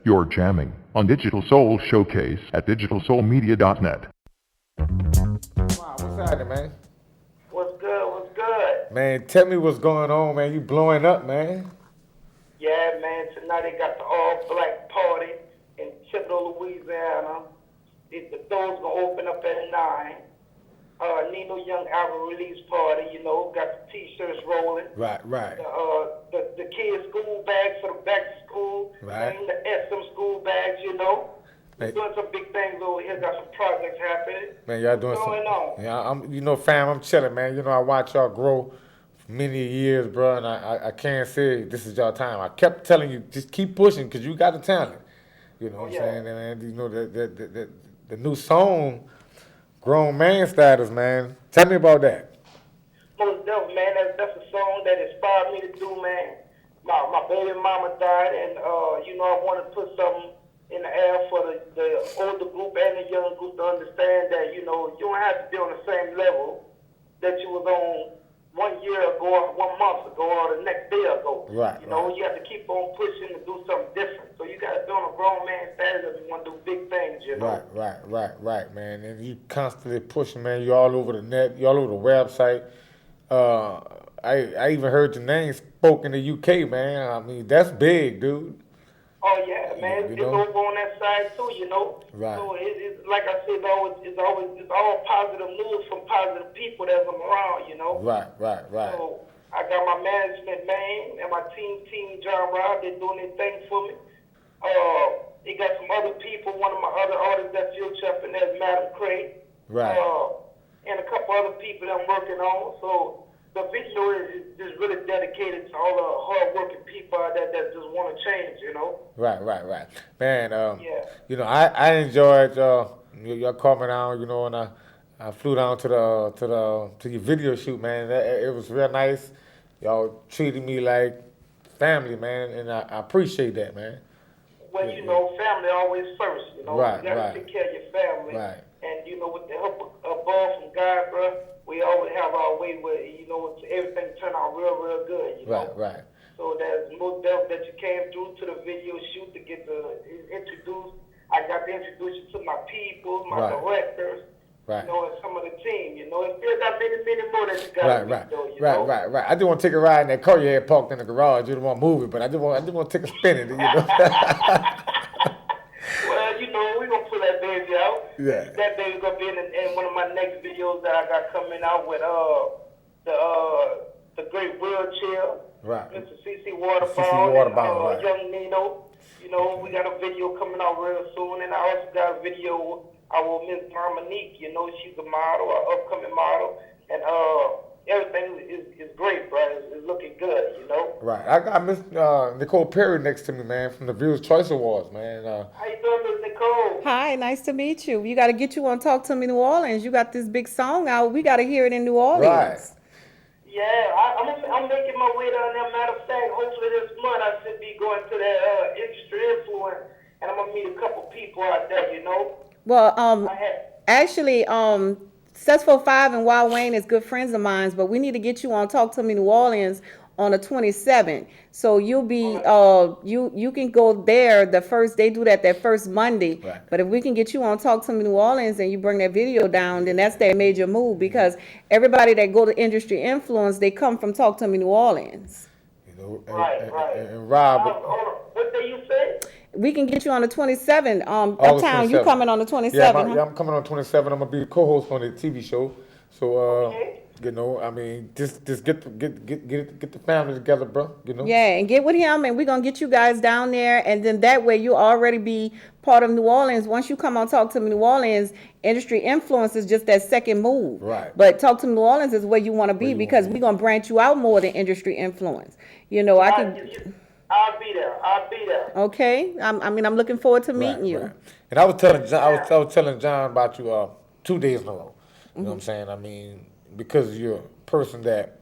You're jamming on Digital Soul Showcase at digitalsoulmedia.net. Wow, what's happening, man? What's good? What's good? Man, tell me what's going on, man. You blowing up, man. Yeah, man. Tonight they got the all-black party in Thibodaux, Louisiana. The doors gonna open up at 9. Nino Young album release party. You know, got the T-shirts rolling. Right. The kids' school bags for the back to school. Right. And the SM school bags. You know. We're Hey. doing some big things over here. Got some projects happening. Man, y'all doing What's going on? Yeah, fam, I'm chilling, man. You know, I watch y'all grow for many years, bro, and I can't say this is y'all time. I kept telling you, just keep pushing, because you got the talent. You know what I'm saying? And you know, the new song, Grown Man Status, man. Tell me about that. Most definitely, man. That's a song that inspired me to do, man. My baby mama died, and you know, I wanted to put something in the air for the older group and the young group to understand that, you know, you don't have to be on the same level that you was on 1 year ago, or 1 month ago, or the next day ago. Right. You know, you have to keep on pushing to do something different. So you got to be on a grown man status if you want to do big things, you know. Right, man. And you constantly pushing, man. You all over the net, you all over the website. I even heard your name spoken in the UK, man. I mean, that's big, dude. Oh yeah, man, it's over on that side too, you know. Right. So it's like I said, it's all positive news from positive people that's around, you know. Right. So I got my management man and my team John Rob. They're doing their thing for me. They got some other people. One of my other artists that's field chefing there's Madam Craig. Right. And a couple other people that I'm working on. So the video is just really dedicated to all the hard-working people that just want to change, you know. Right. Man, Yeah. you know, I enjoyed y'all coming down, you know, and I flew down to your video shoot, man. It was real nice. Y'all treated me like family, man, and I appreciate that, man. Well, you know, family always first, you know. Right, You gotta right. take care of your family. Right. And, you know, with the help above from God, bro, we always have our way where, you know, everything turn out real good, you know. Right. So there's no doubt that you came through to the video shoot to get introduced. I got to introduce you to my people, my directors, Right. you know, and some of the team, you know. It still got many more that you got to meet, though, you know. Right. I just want to take a ride in that car you had parked in the garage. You don't want to move it, but I just want to take a spin in it, you know. Well, you know, we're going to pull that baby out. Yeah. That baby's going to be in one of my next videos that I got coming out with the great wheelchair. Right. Mr. CC Waterbound, right. Young Nino. You know, we got a video coming out real soon, and I also got a video with Miss Dominique. You know, she's a model, an upcoming model, and everything is great, bro. It's looking good, you know. Right. I got Miss Nicole Perry next to me, man, from the Views Choice Awards, man. How you doing, Miss Nicole? Hi, nice to meet you. You got to get you on Talk to Me New Orleans. You got this big song out. We got to hear it in New Orleans. Right. Yeah, I'm making my way down there. Matter of fact, hopefully this month I should be going to that industry influence, and I'm gonna meet a couple people out there, you know. Well, Actually, Successful 5 and Wild Wayne is good friends of mine, but we need to get you on Talk to Me New Orleans on the 27th. So you'll be you can go there the first. They do that first Monday. Right. But if we can get you on Talk to Me New Orleans and you bring that video down, then that's their major move, because everybody that go to Industry Influence, they come from Talk to Me New Orleans. You know, right. And Rob. What day you say? We can get you on the 27th. August Uptown, you 27th. coming on the 27th? Yeah, I'm coming on 27. I'm gonna be the co-host on the TV show. So Okay. you know, I mean, just get the family together, bro. You know. Yeah, and get with him, and we're going to get you guys down there, and then that way you'll already be part of New Orleans. Once you come on Talk to Me New Orleans, Industry Influence is just that second move. Right. But Talk to Me New Orleans is where you want to be, because wanna be. we're going to branch you out more than Industry Influence. You know, I can... I'll be there. Okay, I'm looking forward to meeting you. Right. And I was telling John, I was telling John about you 2 days in a row. You know what I'm saying? I mean, because you're a person that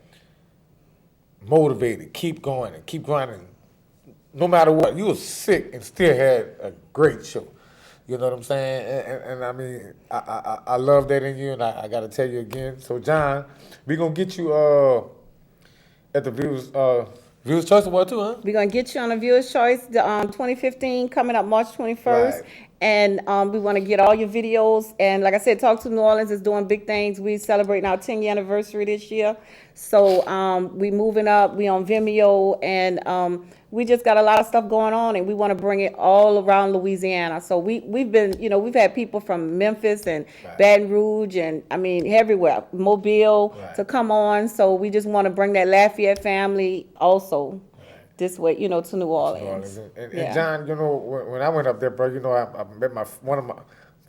motivated, keep going and keep grinding. No matter what, you were sick and still had a great show. You know what I'm saying? And I mean, I love that in you, and I got to tell you again. So, John, we're going to get you at the Viewer's Choice Award too, huh? We're gonna get you on a Viewer's Choice, the 2015 coming up March 21st. Right. And we want to get all your videos. And like I said, Talk to New Orleans is doing big things. We celebrating our 10-year anniversary this year. So we moving up. We on Vimeo, and we just got a lot of stuff going on, and we want to bring it all around Louisiana. So we've been, we've had people from Memphis and Baton Rouge, and I mean everywhere, Mobile to come on. So we just want to bring that Lafayette family also. This way, to New Orleans. And John, when I went up there, bro, I met one of my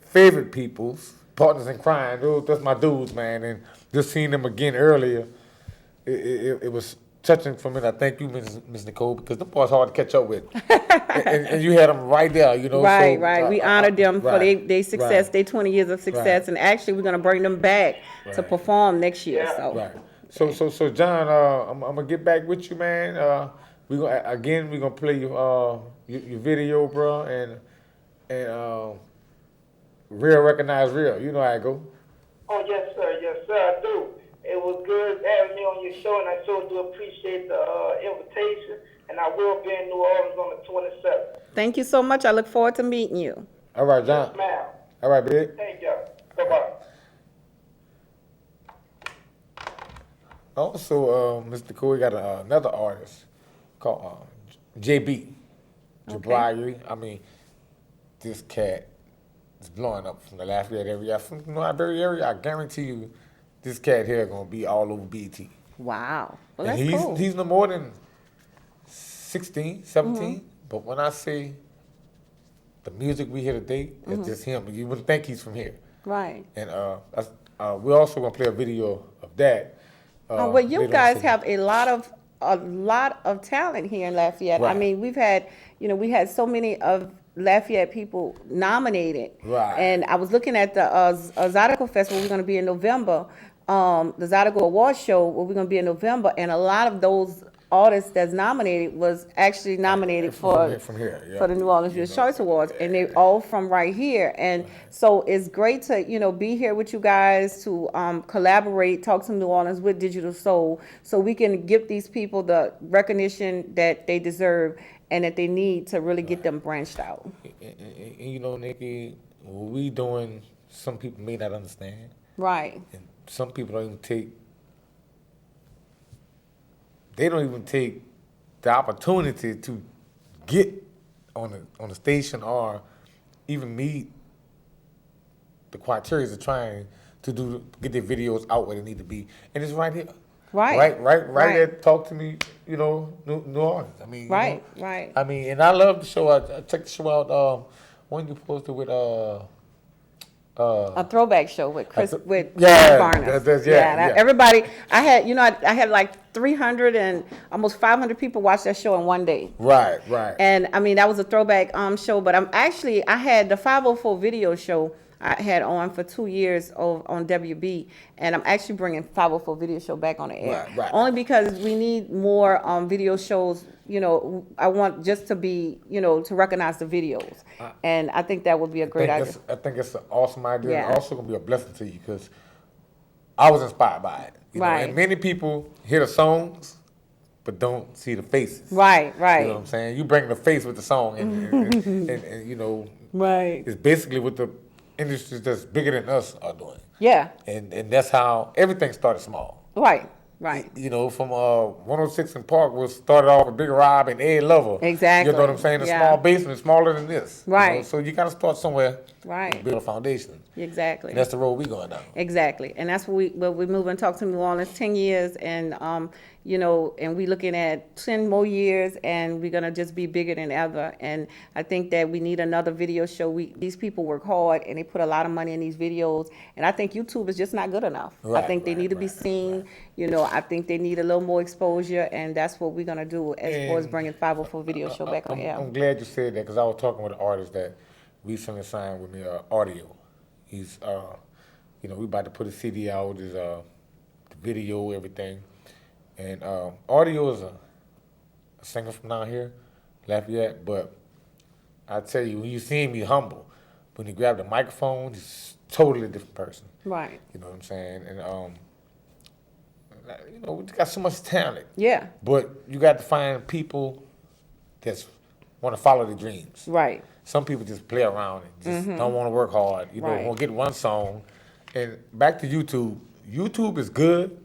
favorite peoples, partners in crime. That's my dudes, man. And just seeing them again earlier, it was touching for me. And I thank you, Miss Nicole, because them boys hard to catch up with. and you had them right there, Right, so, right. We honored them for their success, right. their 20 years of success, and actually we're gonna bring them back to perform next year. So. So John, I'm gonna get back with you, man. We're gonna play your video, bro, and real recognize real. You know how I go. Oh yes, sir, I do. It was good having me on your show, and I sure do appreciate the invitation. And I will be in New Orleans on the 27th. Thank you so much. I look forward to meeting you. All right, John. Yes, ma'am. All right, big. Thank you. Bye-bye. Also, Mr. Cole, we got another artist called JB. Jabari. I mean, this cat is blowing up from the Lafayette area. From the Iberia area, I guarantee you, this cat here gonna be all over BT. Wow. Well, And that's cool. he's no more than 16, 17. But when I say the music we hear today, it's just him. You wouldn't think he's from here. Right. And we're also gonna play a video of that. Well, you later guys on. have a lot of talent here in Lafayette. I Right. mean, we had so many of Lafayette people nominated. Right. And I was looking at the Zydeco Festival we're going to be in November, the Zydeco Award Show where we're going to be in November, and a lot of those artists that's nominated was actually nominated for from here, yeah. for the New Orleans Viewer's Choice Awards, and they're all from right here. And so it's great to be here with you guys to collaborate, talk to New Orleans with Digital Soul, so we can give these people the recognition that they deserve and that they need to really get them branched out. And Nikki, what we doing, some people may not understand. Right. And some people don't even take the opportunity to get on the station or even meet the criteria of trying to get their videos out where they need to be. And it's right here. Right. Right there. Talk to me, New Orleans. I mean, Right. I mean, and I love the show. I checked the show out when you posted with A throwback show with Chris yeah, Barnes. yeah. Everybody, I had like 300 and almost 500 people watch that show in one day. Right. And I mean, that was a throwback show, but I had the 504 video show I had on for 2 years on WB, and I'm actually bringing 504 video show back on the air. Right. Only because we need more video shows. I want just to be, to recognize the videos, and I think that would be a great idea. I think it's an awesome idea, Yeah. and also gonna be a blessing to you because I was inspired by it. Right. And many people hear the songs, but don't see the faces. Right. You know what I'm saying? You bring the face with the song, and Right. it's basically what the industries that's bigger than us are doing. Yeah. And that's how everything started small. Right. From 106 and Park was started off with Big Rob and Ed Lover. Exactly. You know what I'm saying? A Yeah. small basement, smaller than this. Right. So you got to start somewhere. Right. To build a foundation. Exactly. And that's the road we going down. Exactly, and that's what we move and talk to New Orleans 10 years, and and we looking at 10 more years, and we're gonna just be bigger than ever. And I think that we need another video show. These people work hard, and they put a lot of money in these videos, and I think YouTube is just not good enough. I think they need to be seen. I think they need a little more exposure, and that's what we're gonna do as far as bringing 504 video show back on air. I'm glad you said that because I was talking with an artist that recently signed with me, Audio. He's, we about to put a CD out, his video, everything. And Audio is a singer from down here, Lafayette, but I tell you, when you see him, he's humble. When he grabbed the microphone, he's a totally different person. Right. You know what I'm saying? And you know, we got so much talent. Yeah. But you got to find people that want to follow their dreams. Right. Some people just play around and just don't want to work hard. You know, Right. want to get one song. And back to YouTube. YouTube is good,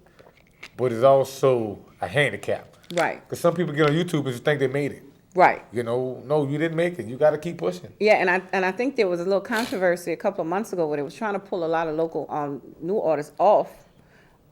but it's also a handicap. Right. Because some people get on YouTube and just think they made it. Right. You know, no, you didn't make it. You got to keep pushing. Yeah, and I think there was a little controversy a couple of months ago where they was trying to pull a lot of local new artists off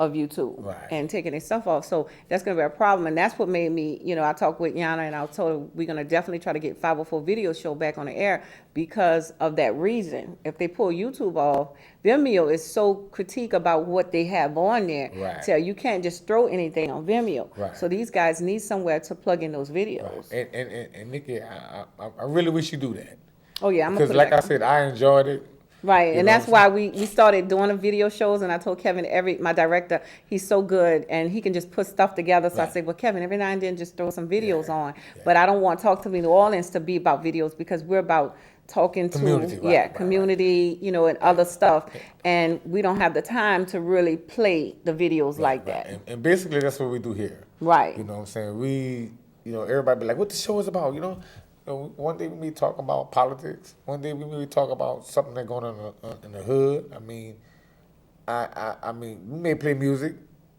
of YouTube Right. and taking their stuff off. So that's going to be a problem, and that's what made me, you know, I talked with Yana and I told her we're going to definitely try to get 504 Video Show back on the air because of that reason. If they pull YouTube off, Vimeo is so critique about what they have on there. Right. So you can't just throw anything on Vimeo. Right. So these guys need somewhere to plug in those videos. And Nikki, I really wish you do that. Oh yeah, I'm gonna Because put it like back. I said, I enjoyed it. Right, You and know that's what I'm why we started doing the video shows, and I told Kevin, my director, he's so good, and he can just put stuff together, so I Right. said, well, Kevin, every now and then just throw some videos Yeah, on, yeah. but I don't want Talk to Me New Orleans to be about videos, because we're about talking Community, to, right, right, community, you know, and other stuff, and we don't have the time to really play the videos like that. And basically, that's what we do here. Right. You know what I'm saying? We, you know, everybody be like, what the show is about, you know? You know, one day we may talk about politics. One day we may talk about something that's going on in the hood. I mean, I mean, we may play music.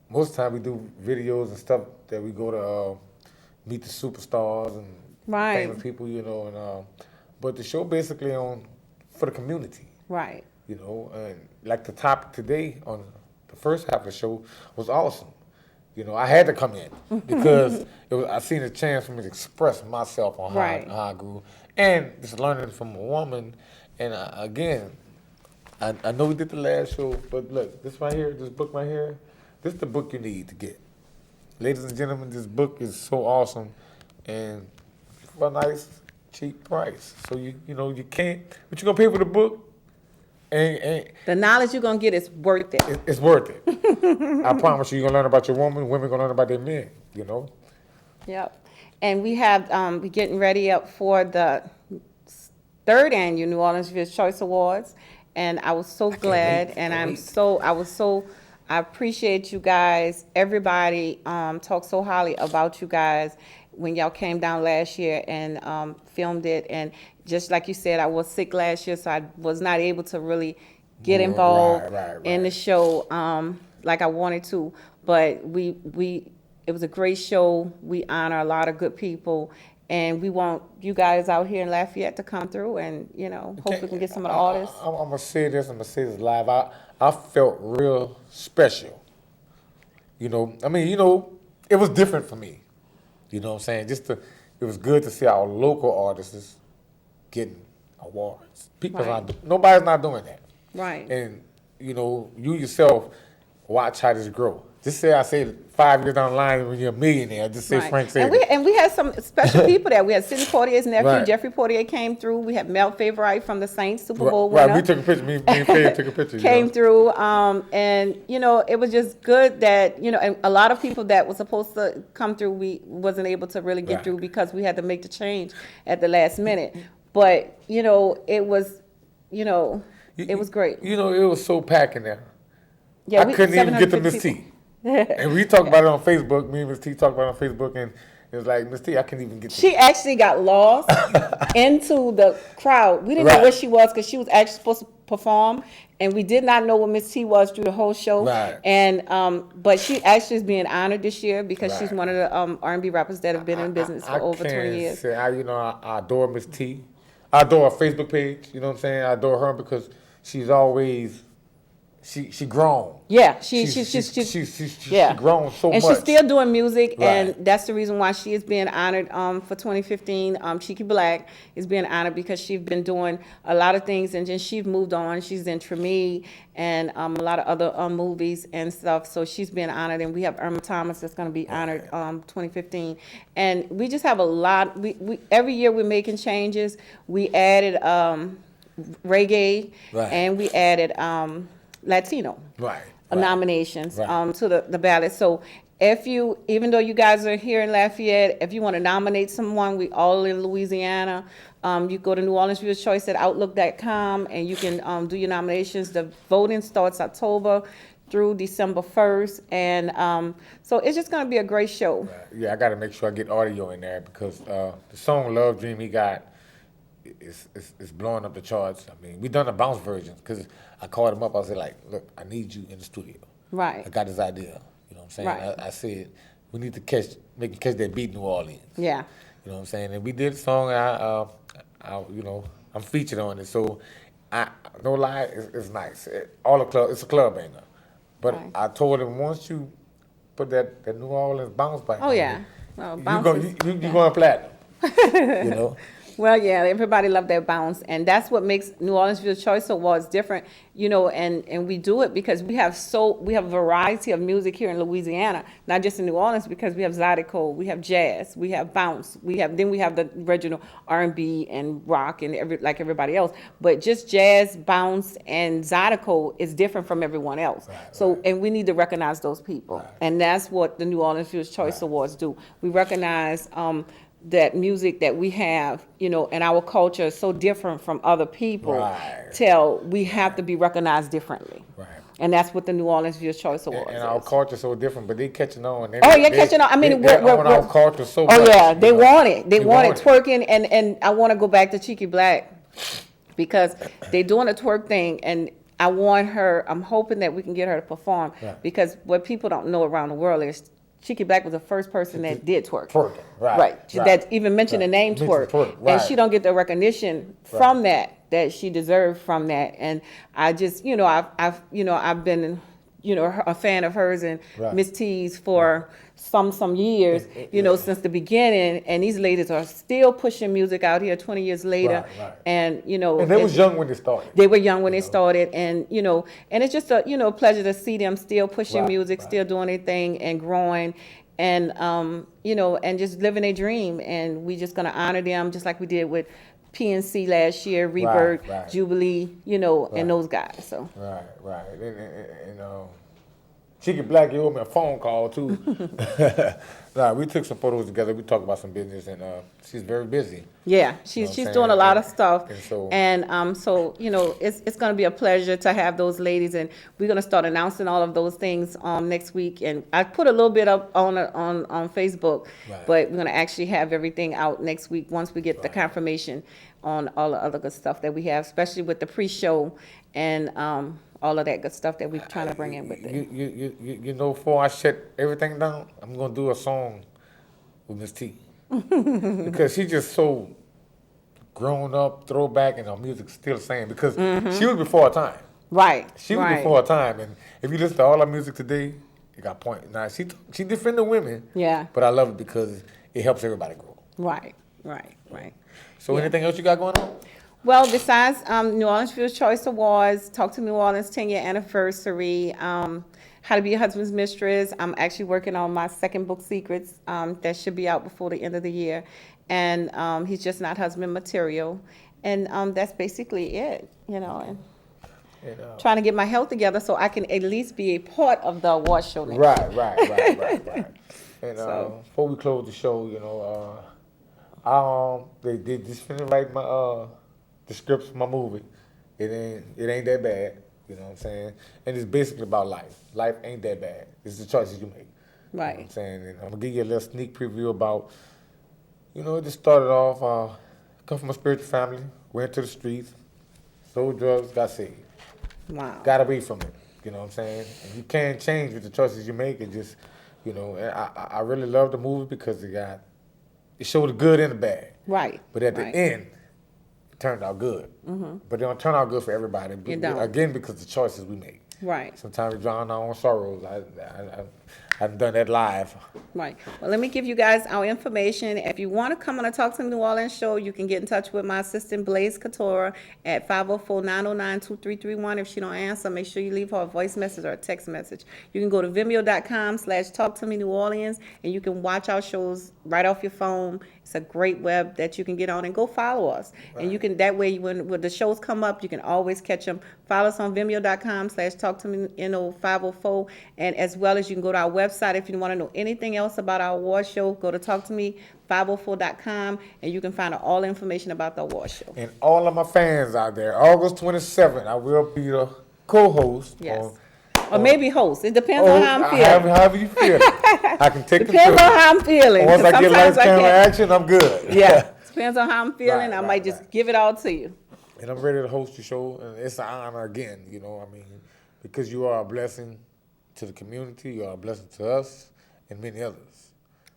Most of the time we do videos and stuff that we go to meet the superstars and Right. famous people, you know. And but the show basically on for the community. Right. You know, and like the topic today on the first half of the show was awesome. You know, I had to come in because I seen a chance for me to express myself on Right. how I grew, and just learning from a woman. And again, I know we did the last show, but look, this right here, this book right here, this is the book you need to get. Ladies and gentlemen, this book is so awesome, and for a nice, cheap price. So you know you can't, but you gonna pay for the book. And The knowledge you're going to get is worth it. it's worth it. I promise you, you're gonna learn about your woman. Women gonna learn about their men. You know. Yep. And we have, we're getting ready up for the third annual New Orleans Viewers Choice Awards. And I was so glad, wait. and Can't I appreciate you guys. Everybody talked so highly about you guys when y'all came down last year and filmed it. And just like you said, I was sick last year, so I was not able to really get Right, involved right, in the right. show like I wanted to. But it was a great show. We honor a lot of good people. And we want you guys out here in Lafayette to come through and, you know, hopefully we can get some of the artists. I'm gonna say this. I'm gonna say this live. I felt real special. You know, I mean, you know, it was different for me. You know what I'm saying? It was good to see our local artists getting awards. Nobody's not doing that. Right. And, you know, you yourself watch how this grow. Just say 5 years down the line when you're a millionaire. Just say Right. Frank said And we had some special people there. We had Sidney Poitier's nephew, Right. Jeffrey Poitier came through. We had Mel Favorite from the Saints Super Bowl Right, winner. we took a picture. Me and Faye took a picture. Came you know? through, and you know, it was just good that, you know, and a lot of people that was supposed to come through, we wasn't able to really get Right. through because we had to make the change at the last minute. But you know, it was, you know, it was great. You know, it was so packed in there. Yeah, I couldn't even get to 750 Miss people. T. And we talked about it on Facebook. Me and Miss T talked about it on Facebook, and it was like, Miss T, I couldn't even get to She actually got lost into the crowd. We didn't know Right. where she was because she was actually supposed to perform, and we did not know where Miss T was through the whole show. Right. And but she actually is being honored this year because she's Right. one of the R&B rappers that have been in business for over 20 years. Say, I adore Miss T. I adore her Facebook page. You know what I'm saying? I adore her because she's always she grown. Yeah, she's She grown so and much. she's still doing music, Right. and that's the reason why she is being honored for 2015. Cheeky Black is being honored because she's been doing a lot of things, and then she's moved on. She's in Treme and a lot of other movies and stuff. So she's being honored, and we have Irma Thomas that's going to be honored 2015. And we just have a lot. We every year we're making changes. We added reggae, Right. and we added Latino Right. nominations Right. to the ballot. So even though you guys are here in Lafayette, if you want to nominate someone, we all in Louisiana. You go to New Orleans Viewers Choice at Outlook.com, and you can do your nominations. The voting starts October through December 1st, and so it's just going to be a great show. Yeah, I got to make sure I get audio in there because the song "Love Dream" he got is blowing up the charts. I mean, we done a bounce version because I called him up. I said, like, look, I need you in the studio. Right. I got this idea. You know what I'm saying? Right. I said we need to make him catch that beat in New Orleans. Yeah. You know what I'm saying? And we did a song. And I'm featured on it. So, no lie, it's nice. It's a club banger. But Right. I told him once you put that New Orleans bounce back. Oh, on yeah. it, Well, you're bounces, going platinum. You know. Well, yeah, everybody loved that bounce, and that's what makes New Orleans Views Choice Awards different, and we do it because we have a variety of music here in Louisiana, not just in New Orleans, because we have Zydeco, we have jazz, we have bounce, we have the original R&B and rock and like everybody else, but just jazz, bounce, and Zydeco is different from everyone else. Right. And we need to recognize those people, right. And that's what the New Orleans Views Choice Awards do. We recognize that music that we have, and our culture is so different from other people, right. Till we have to be recognized differently. Right. And that's what the New Orleans Views Choice Awards and our culture is so different, but they catching on. Catching on. I mean, we're our culture so much. Oh, yeah, they want it. They want it twerking, and I want to go back to Cheeky Black because they're doing a twerk thing, and I'm hoping that we can get her to perform, right. Because what people don't know around the world is Cheeky Black was the first person that did twerk. Twerking, right. Right. That even mentioned the name twerk. Right. And she don't get the recognition from that she deserved from that. And I just, I've been, a fan of hers and Miss T's for some years, since the beginning. And these ladies are still pushing music out here 20 years later. Right. And, And they was young when they started. They were young when they started. And, and it's just a, pleasure to see them still pushing music, still doing their thing and growing. And, and just living their dream. And we just going to honor them just like we did with PNC last year, Rebirth, Jubilee, and those guys. So. Right. And Cheeky Black, you owe me a phone call too. We took some photos together. We talked about some business, and she's very busy. Yeah, she's doing a lot of stuff, and so it's going to be a pleasure to have those ladies, and we're going to start announcing all of those things next week. And I put a little bit up on Facebook, but we're going to actually have everything out next week once we get the confirmation on all the other good stuff that we have, especially with the pre-show and all of that good stuff that we're trying to bring in with it. Before I shut everything down, I'm gonna do a song with Miss T because she's just so grown up, throwback, and her music's still the same because she was before her time. Right. She was before her time, and if you listen to all her music today, it got point. Now she defended women. Yeah. But I love it because it helps everybody grow. Right. So anything else you got going on? Well, besides New Orleans Views Choice Awards, Talk to New Orleans 10-year anniversary, How to Be a Husband's Mistress, I'm actually working on my second book, Secrets, that should be out before the end of the year. And He's Just Not Husband Material. And that's basically it, and trying to get my health together so I can at least be a part of the award show next year. Right. And before we close the show, they just finished writing my the scripts for my movie. It ain't that bad, you know what I'm saying? And it's basically about life. Life ain't that bad. It's the choices you make. Right. You know what I'm saying? And I'm gonna give you a little sneak preview about, it just started off, come from a spiritual family, went to the streets, sold drugs, got saved. Wow. Got away from it, you know what I'm saying? And you can't change with the choices you make. It just, and I really love the movie because it showed the good and the bad. Right. But at the end, it turned out good. Mm-hmm. But it don't turn out good for everybody. Again, because of the choices we make. Right. Sometimes we drown our own sorrows. I've done that live. Right. Well, let me give you guys our information. If you want to come on a Talk to New Orleans show, you can get in touch with my assistant, Blaze Couture, at 504-909-2331. If she don't answer, make sure you leave her a voice message or a text message. You can go to vimeo.com/TalkToMeNewOrleans, and you can watch our shows right off your phone. It's a great web that you can get on and go follow us. Right. And you can, that way, when the shows come up, you can always catch them. Follow us on vimeo.com/TalkToMeNO504, and as well as you can go to our website if you want to know anything else about our award show. Go to TalkToMe504.com, and you can find all the information about the award show. And all of my fans out there, August 27th, I will be the co-host Or maybe host. It depends on how I'm feeling. However you feel. I can take Depends on control. how I'm feeling. Once 'cause I get sometimes lights, camera, can't. action, I'm good. Yeah. Depends on how I'm feeling. Right, I right, might just right. give it all to you. And I'm ready to host your show, and it's an honor again, because you are a blessing to the community, you are a blessing to us, and many others.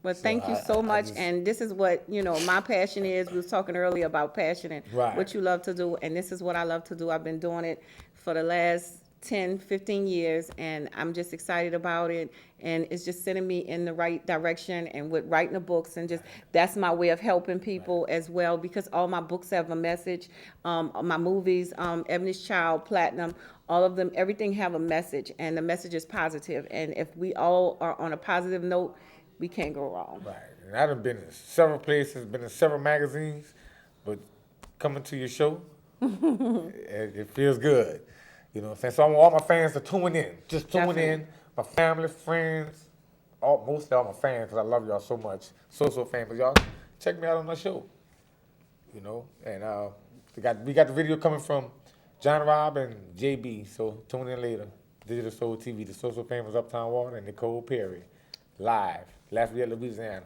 Well, thank you I so much. just- And this is what, my passion is. We was talking earlier about passion and Right. what you love to do. And this is what I love to do. I've been doing it for the last 10, 15 years, and I'm just excited about it. And it's just sending me in the right direction, and with writing the books, and just that's my way of helping people as well, because all my books have a message. My movies, Ebony's Child, Platinum, all of them, everything have a message, and the message is positive. And if we all are on a positive note, we can't go wrong. Right. And I've been in several places, been in several magazines, but coming to your show, it feels good. You know what I'm saying? So I want all my fans to tune in. Just tune Definitely. in. My family, friends, mostly all my fans, because I love y'all so much. So famous. Y'all check me out on my show. And we got the video coming from John Robb and JB, so tune in later. Digital Soul TV, the so famous UpTown Water, and Nicole Perry, live, Lafayette, Louisiana.